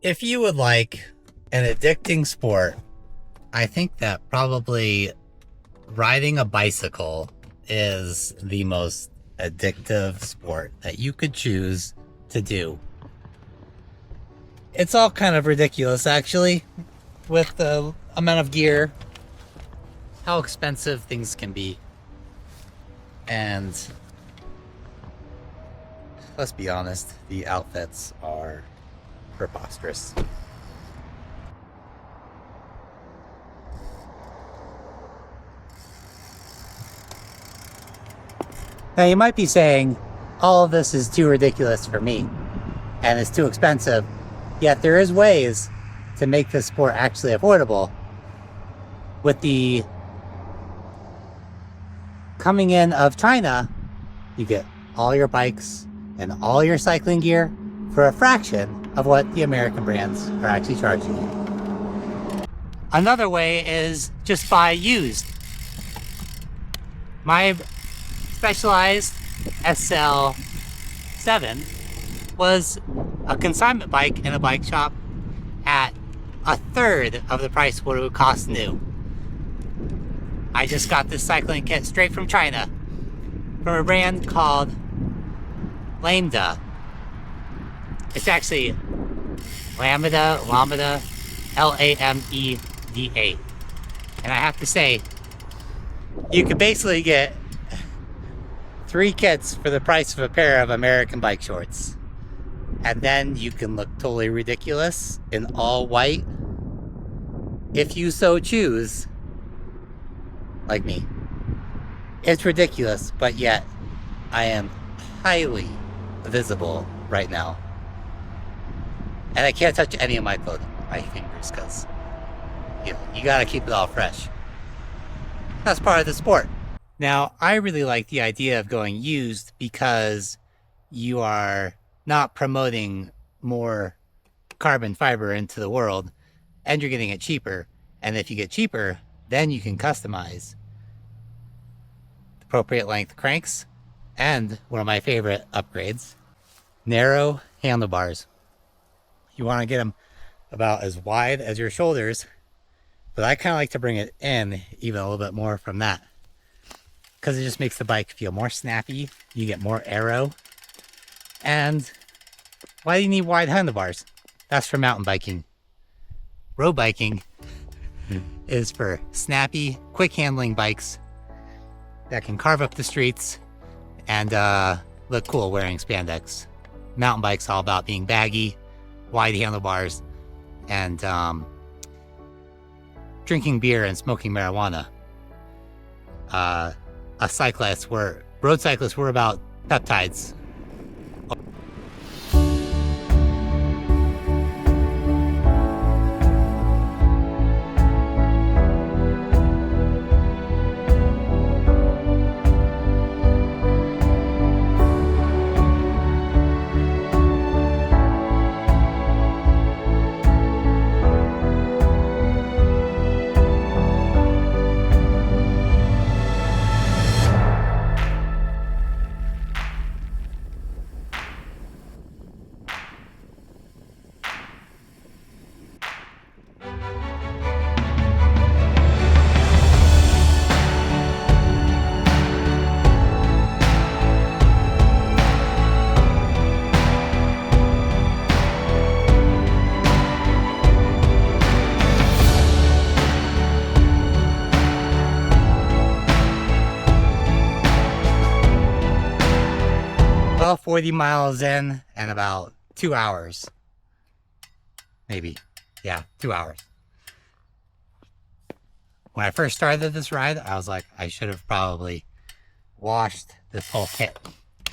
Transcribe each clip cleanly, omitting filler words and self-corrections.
If you would like an addicting sport, I think that probably riding a bicycle is the most addictive sport that you could choose to do. It's all kind of ridiculous, actually, with the amount of gear, how expensive things can be. And let's be honest, the outfits are preposterous. Now you might be saying, all of this is too ridiculous for me and it's too expensive. Yet there is ways to make this sport actually affordable. With the coming in of China, you get all your bikes and all your cycling gear for a fraction of what the American brands are actually charging you. Another way is just buy used. My Specialized SL7 was a consignment bike in a bike shop at a third of the price what it would cost new. I just got this cycling kit straight from China from a brand called Lambda. It's actually Lameda, Lameda. And I have to say, you could basically get 3 kits for the price of a pair of American bike shorts. And then you can look totally ridiculous in all white, if you so choose, like me. It's ridiculous, but yet I am highly visible right now. And I can't touch any of my clothing with my fingers because you gotta keep it all fresh. That's part of the sport. Now, I really like the idea of going used because you are not promoting more carbon fiber into the world and you're getting it cheaper. And if you get cheaper, then you can customize the appropriate length cranks and one of my favorite upgrades, narrow handlebars. You want to get them about as wide as your shoulders, but I kind of like to bring it in even a little bit more from that, because it just makes the bike feel more snappy. You get more aero. And why do you need wide handlebars? That's for mountain biking. Road biking is for snappy, quick handling bikes that can carve up the streets and look cool wearing spandex. Mountain bikes all about being baggy, wide handlebars, and drinking beer and smoking marijuana. Road cyclists were about peptides. Well, 40 miles in and about 2 hours. Maybe. Yeah, 2 hours. When I first started this ride, I was like, I should have probably washed this whole kit.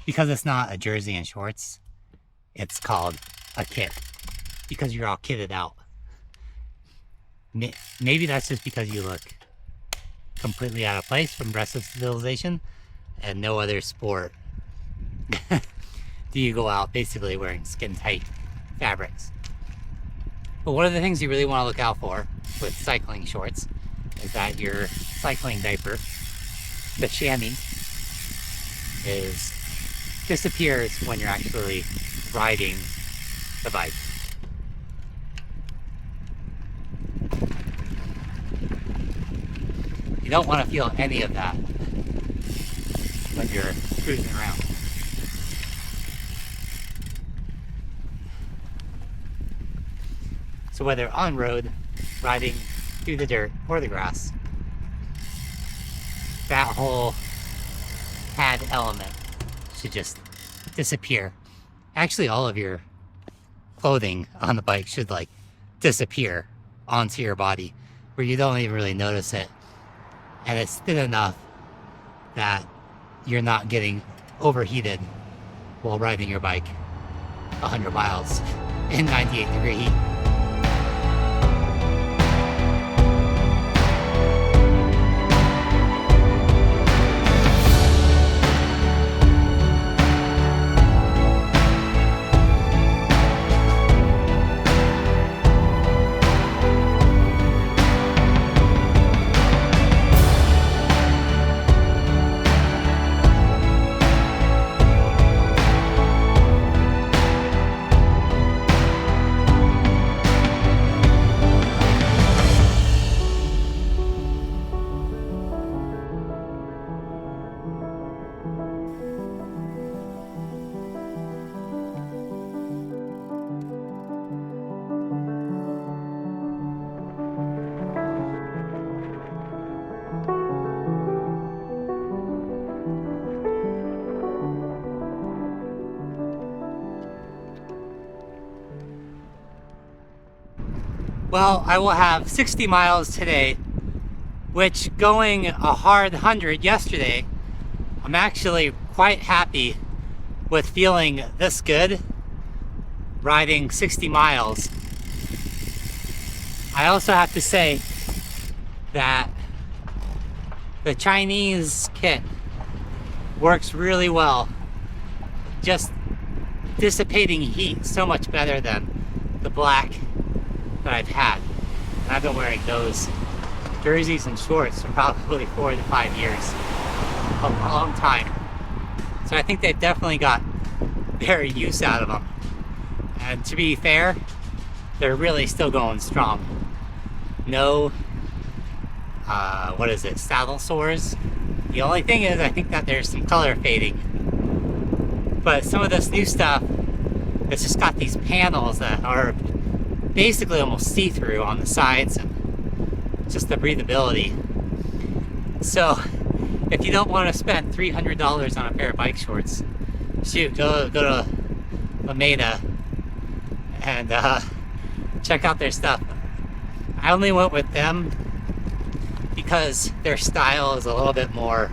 Because it's not a jersey and shorts, it's called a kit. Because you're all kitted out. Maybe that's just because you look completely out of place from the rest of civilization, and no other sport do you go out basically wearing skin tight fabrics. But one of the things you really want to look out for with cycling shorts is that your cycling diaper, the chamois, disappears when you're actually riding the bike. You don't want to feel any of that when you're cruising around. So whether on road, riding through the dirt or the grass, that whole pad element should just disappear. Actually, all of your clothing on the bike should like disappear onto your body where you don't even really notice it. And it's thin enough that you're not getting overheated while riding your bike 100 miles in 98-degree heat. Well, I will have 60 miles today, which going a hard 100 yesterday, I'm actually quite happy with feeling this good riding 60 miles. I also have to say that the Chinese kit works really well, just dissipating heat so much better than the black that I've had. And I've been wearing those jerseys and shorts for probably 4 to 5 years, a long time. So I think they've definitely got their use out of them. And to be fair, they're really still going strong. No, saddle sores. The only thing is, I think that there's some color fading. But some of this new stuff, it's just got these panels that are basically almost see-through on the sides, and just the breathability. So if you don't want to spend $300 on a pair of bike shorts, shoot, go to Lameda and check out their stuff. I only went with them because their style is a little bit more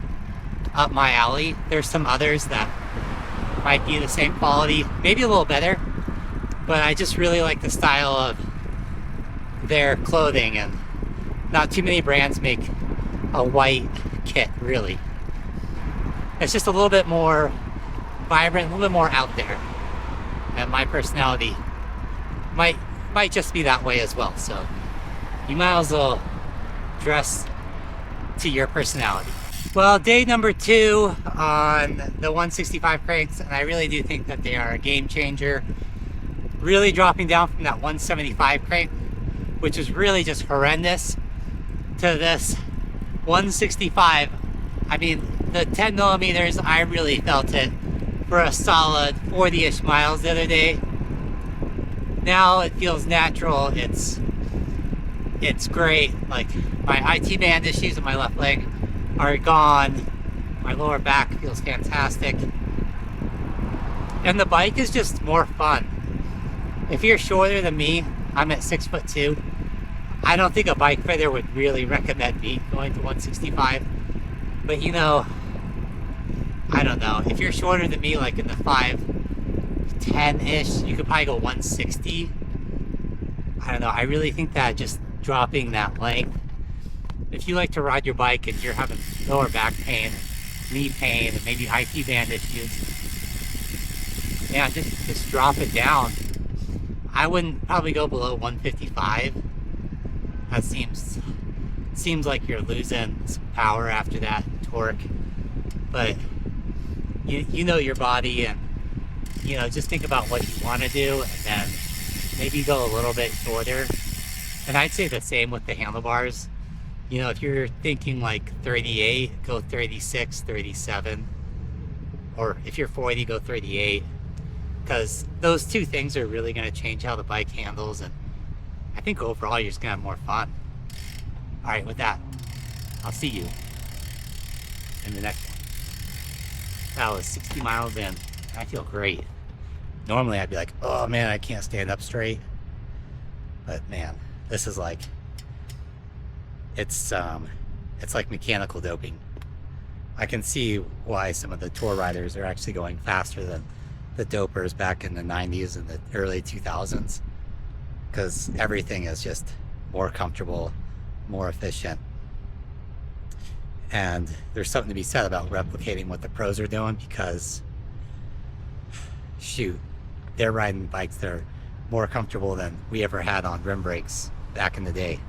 up my alley. There's some others that might be the same quality, maybe a little better, but I just really like the style of their clothing, and not too many brands make a white kit, really. It's just a little bit more vibrant, a little bit more out there, and my personality might just be that way as well. So you might as well dress to your personality. Well, day number 2 on the 165 cranks, and I really do think that they are a game changer. Really dropping down from that 175 crank, which is really just horrendous, to this 165. I mean, the 10 millimeters, I really felt it for a solid 40-ish miles the other day. Now it feels natural. It's great. Like, my IT band issues in my left leg are gone. My lower back feels fantastic. And the bike is just more fun. If you're shorter than me, I'm at 6'2". I don't think a bike fitter would really recommend me going to 165. But you know, I don't know. If you're shorter than me, like in the 5'10"-ish, you could probably go 160. I don't know. I really think that just dropping that length, if you like to ride your bike and you're having lower back pain, knee pain, and maybe IT band issues, yeah, just drop it down. I wouldn't probably go below 155. That seems like you're losing some power after that, torque. But you know your body, and you know, just think about what you want to do, and then maybe go a little bit shorter. And I'd say the same with the handlebars. You know, if you're thinking like 38, go 36, 37. Or if you're 40, go 38. Because those two things are really going to change how the bike handles. And I think overall you're just going to have more fun. All right, with that, I'll see you in the next one. That was 60 miles in. I feel great. Normally I'd be like, oh man, I can't stand up straight. But man, this is like, it's like mechanical doping. I can see why some of the tour riders are actually going faster than the dopers back in the 90s and the early 2000s, because everything is just more comfortable, more efficient. And there's something to be said about replicating what the pros are doing, because shoot, they're riding bikes that are more comfortable than we ever had on rim brakes back in the day.